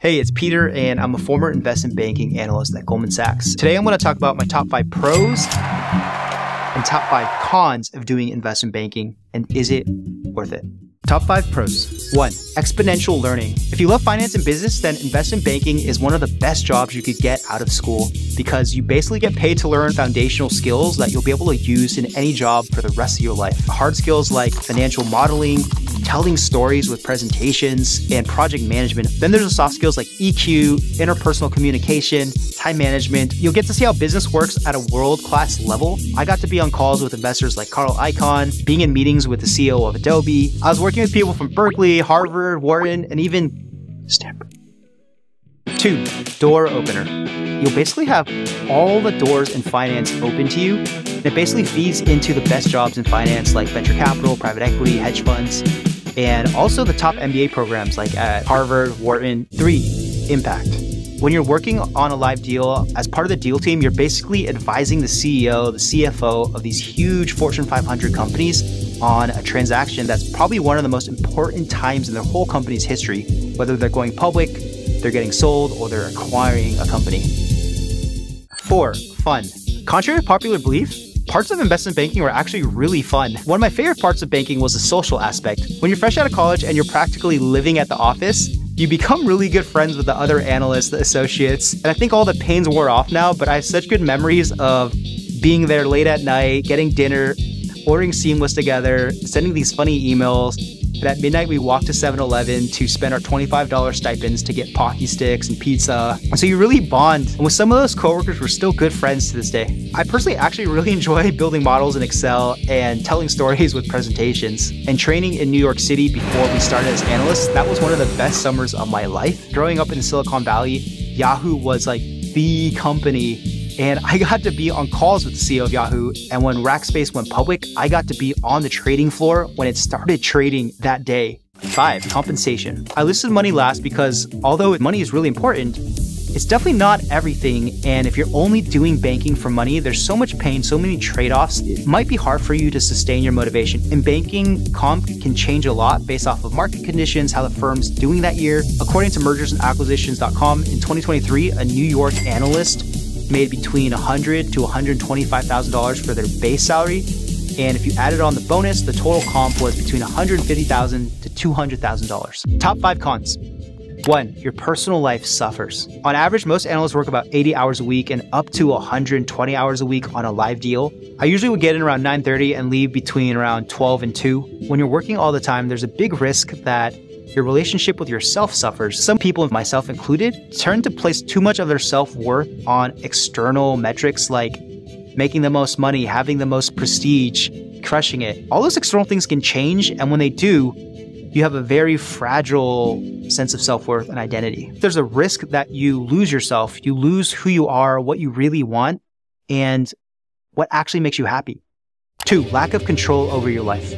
Hey, it's Peter, and I'm a former investment banking analyst at Goldman Sachs. Today, I'm going to talk about my top 5 pros and top 5 cons of doing investment banking, and is it worth it? Top 5 pros. 1. Exponential learning. If you love finance and business, then investment banking is one of the best jobs you could get out of school because you basically get paid to learn foundational skills that you'll be able to use in any job for the rest of your life. Hard skills like financial modeling, telling stories with presentations, and project management. Then there's the soft skills like EQ, interpersonal communication, time management. You'll get to see how business works at a world-class level. I got to be on calls with investors like Carl Icahn, being in meetings with the CEO of Adobe. I was working with people from Berkeley, Harvard, Wharton, and even Stanford. 2. Door opener. You'll basically have all the doors in finance open to you. And it basically feeds into the best jobs in finance like venture capital, private equity, hedge funds, and also the top MBA programs like at Harvard, Wharton. 3. Impact. When you're working on a live deal, as part of the deal team, you're basically advising the CEO, the CFO of these huge Fortune 500 companies on a transaction that's probably one of the most important times in their whole company's history, whether they're going public, they're getting sold, or they're acquiring a company. 4. Fun. Contrary to popular belief, parts of investment banking were actually really fun. One of my favorite parts of banking was the social aspect. When you're fresh out of college and you're practically living at the office, you become really good friends with the other analysts, the associates, and I think all the pains wore off now, but I have such good memories of being there late at night, getting dinner, ordering Seamless together, sending these funny emails. And at midnight, we walked to 7-Eleven to spend our $25 stipends to get Pocky sticks and pizza. And so you really bond. And with some of those coworkers, we're still good friends to this day. I personally actually really enjoy building models in Excel and telling stories with presentations. And training in New York City before we started as analysts, that was one of the best summers of my life. Growing up in Silicon Valley, Yahoo was like the company. And I got to be on calls with the CEO of Yahoo. And when Rackspace went public, I got to be on the trading floor when it started trading that day. 5. Compensation. I listed money last because although money is really important, it's definitely not everything. And if you're only doing banking for money, there's so much pain, so many trade-offs. It might be hard for you to sustain your motivation. In banking, comp can change a lot based off of market conditions, how the firm's doing that year. According to mergersandacquisitions.com, in 2023, a New York analyst made between $100,000 to $125,000 for their base salary. And if you added on the bonus, the total comp was between $150,000 to $200,000. Top 5 cons. 1. Your personal life suffers. On average, most analysts work about 80 hours a week and up to 120 hours a week on a live deal. I usually would get in around 9:30 and leave between around 12 and 2. When you're working all the time, there's a big risk that your relationship with yourself suffers. Some people, myself included, tend to place too much of their self-worth on external metrics like making the most money, having the most prestige, crushing it. All those external things can change, and when they do, you have a very fragile sense of self-worth and identity. There's a risk that you lose yourself, you lose who you are, what you really want, and what actually makes you happy. 2. Lack of control over your life.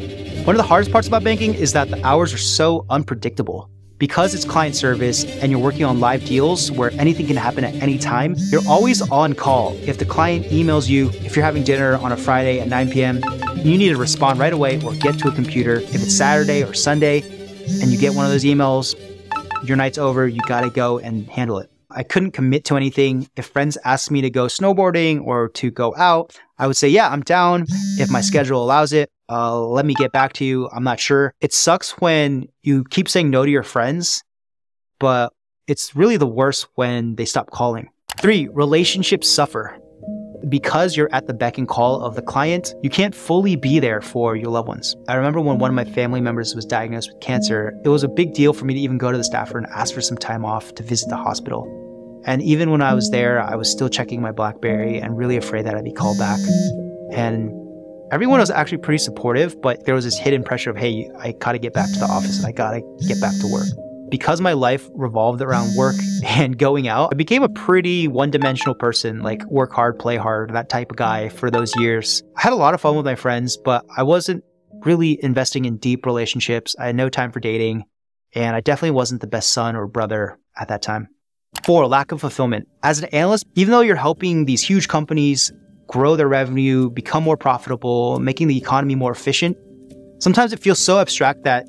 One of the hardest parts about banking is that the hours are so unpredictable. Because it's client service and you're working on live deals where anything can happen at any time, you're always on call. If the client emails you, if you're having dinner on a Friday at 9 p.m., you need to respond right away or get to a computer. If it's Saturday or Sunday and you get one of those emails, your night's over, you gotta go and handle it. I couldn't commit to anything. If friends asked me to go snowboarding or to go out, I would say, yeah, I'm down if my schedule allows it. Let me get back to you. I'm not sure. It sucks when you keep saying no to your friends, but it's really the worst when they stop calling. 3. Relationships suffer. Because you're at the beck and call of the client, you can't fully be there for your loved ones. I remember when one of my family members was diagnosed with cancer, it was a big deal for me to even go to the staffer and ask for some time off to visit the hospital. And even when I was there, I was still checking my BlackBerry and really afraid that I'd be called back. And everyone was actually pretty supportive, but there was this hidden pressure of, hey, I gotta get back to the office and I gotta get back to work. Because my life revolved around work and going out, I became a pretty one-dimensional person, like work hard, play hard, that type of guy for those years. I had a lot of fun with my friends, but I wasn't really investing in deep relationships. I had no time for dating, and I definitely wasn't the best son or brother at that time. 4. Lack of fulfillment. As an analyst, even though you're helping these huge companies grow their revenue, become more profitable, making the economy more efficient, sometimes it feels so abstract that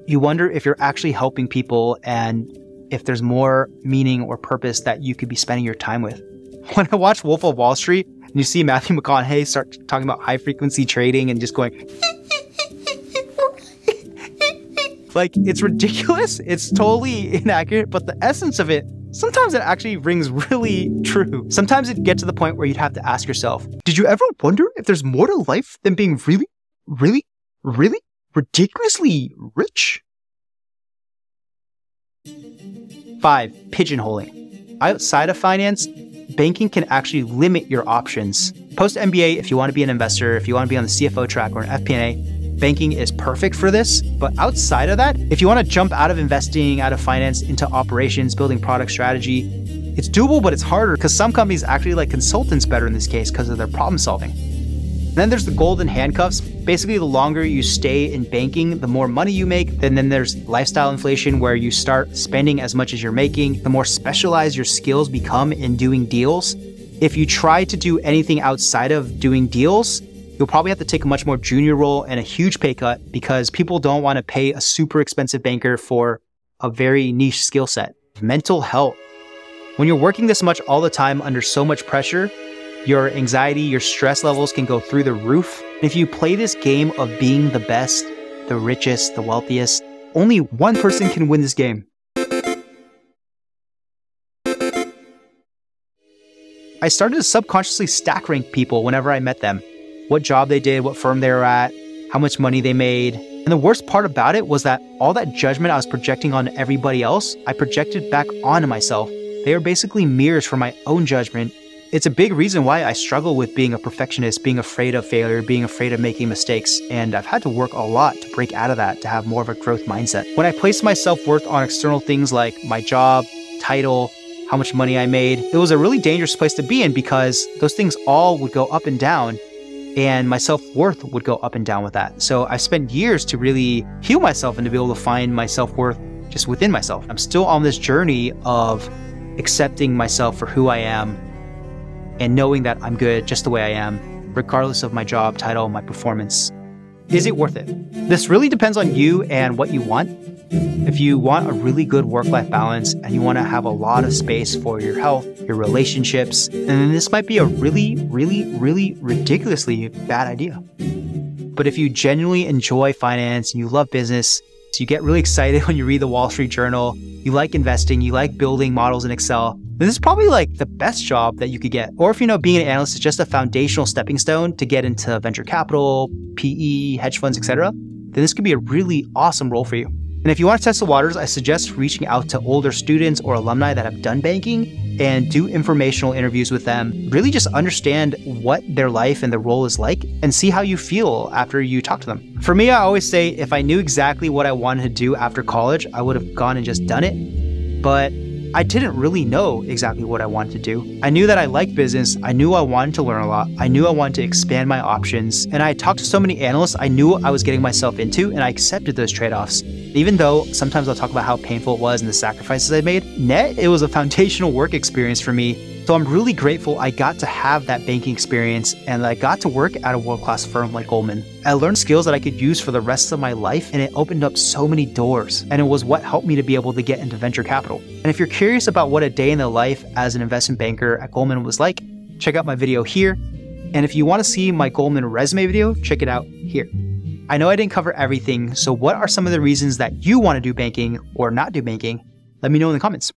you wonder if you're actually helping people and if there's more meaning or purpose that you could be spending your time with. When I watch Wolf of Wall Street and you see Matthew McConaughey start talking about high frequency trading and just going, like, it's ridiculous. It's totally inaccurate, but the essence of it, sometimes it actually rings really true. Sometimes it gets to the point where you'd have to ask yourself, did you ever wonder if there's more to life than being really, really, really ridiculously rich? 5, pigeonholing. Outside of finance, banking can actually limit your options. Post-MBA, if you want to be an investor, if you want to be on the CFO track or an FP&A, banking is perfect for this. But outside of that, if you want to jump out of investing, out of finance into operations, building product strategy, it's doable, but it's harder because some companies actually like consultants better in this case because of their problem solving. And then there's the golden handcuffs. Basically, the longer you stay in banking, the more money you make. And then there's lifestyle inflation where you start spending as much as you're making, the more specialized your skills become in doing deals. If you try to do anything outside of doing deals, you'll probably have to take a much more junior role and a huge pay cut because people don't want to pay a super expensive banker for a very niche skill set. Mental health. When you're working this much all the time under so much pressure, your anxiety, your stress levels can go through the roof. If you play this game of being the best, the richest, the wealthiest, only one person can win this game. I started to subconsciously stack rank people whenever I met them. What job they did, what firm they were at, how much money they made. And the worst part about it was that all that judgment I was projecting on everybody else, I projected back onto myself. They are basically mirrors for my own judgment. It's a big reason why I struggle with being a perfectionist, being afraid of failure, being afraid of making mistakes. And I've had to work a lot to break out of that, to have more of a growth mindset. When I placed my self-worth on external things like my job, title, how much money I made, it was a really dangerous place to be in because those things all would go up and down and my self-worth would go up and down with that. So I spent years to really heal myself and to be able to find my self-worth just within myself. I'm still on this journey of accepting myself for who I am and knowing that I'm good just the way I am, regardless of my job, title, my performance. Is it worth it? This really depends on you and what you want. If you want a really good work-life balance and you want to have a lot of space for your health, your relationships, then this might be a really, really, really ridiculously bad idea. But if you genuinely enjoy finance and you love business, so you get really excited when you read the Wall Street Journal, you like investing, you like building models in Excel, then this is probably like the best job that you could get. Or if you know being an analyst is just a foundational stepping stone to get into venture capital, PE, hedge funds, etc., then this could be a really awesome role for you. And if you want to test the waters, I suggest reaching out to older students or alumni that have done banking and do informational interviews with them. Really just understand what their life and their role is like and see how you feel after you talk to them. For me, I always say if I knew exactly what I wanted to do after college, I would have gone and just done it. But I didn't really know exactly what I wanted to do. I knew that I liked business. I knew I wanted to learn a lot. I knew I wanted to expand my options. And I talked to so many analysts I knew I was getting myself into, and I accepted those trade-offs. Even though sometimes I'll talk about how painful it was and the sacrifices I made, it was a foundational work experience for me. So I'm really grateful I got to have that banking experience and I got to work at a world-class firm like Goldman. I learned skills that I could use for the rest of my life, and it opened up so many doors. And it was what helped me to be able to get into venture capital. And if you're curious about what a day in the life as an investment banker at Goldman was like, check out my video here. And if you want to see my Goldman resume video, check it out here. I know I didn't cover everything, so what are some of the reasons that you want to do banking or not do banking? Let me know in the comments.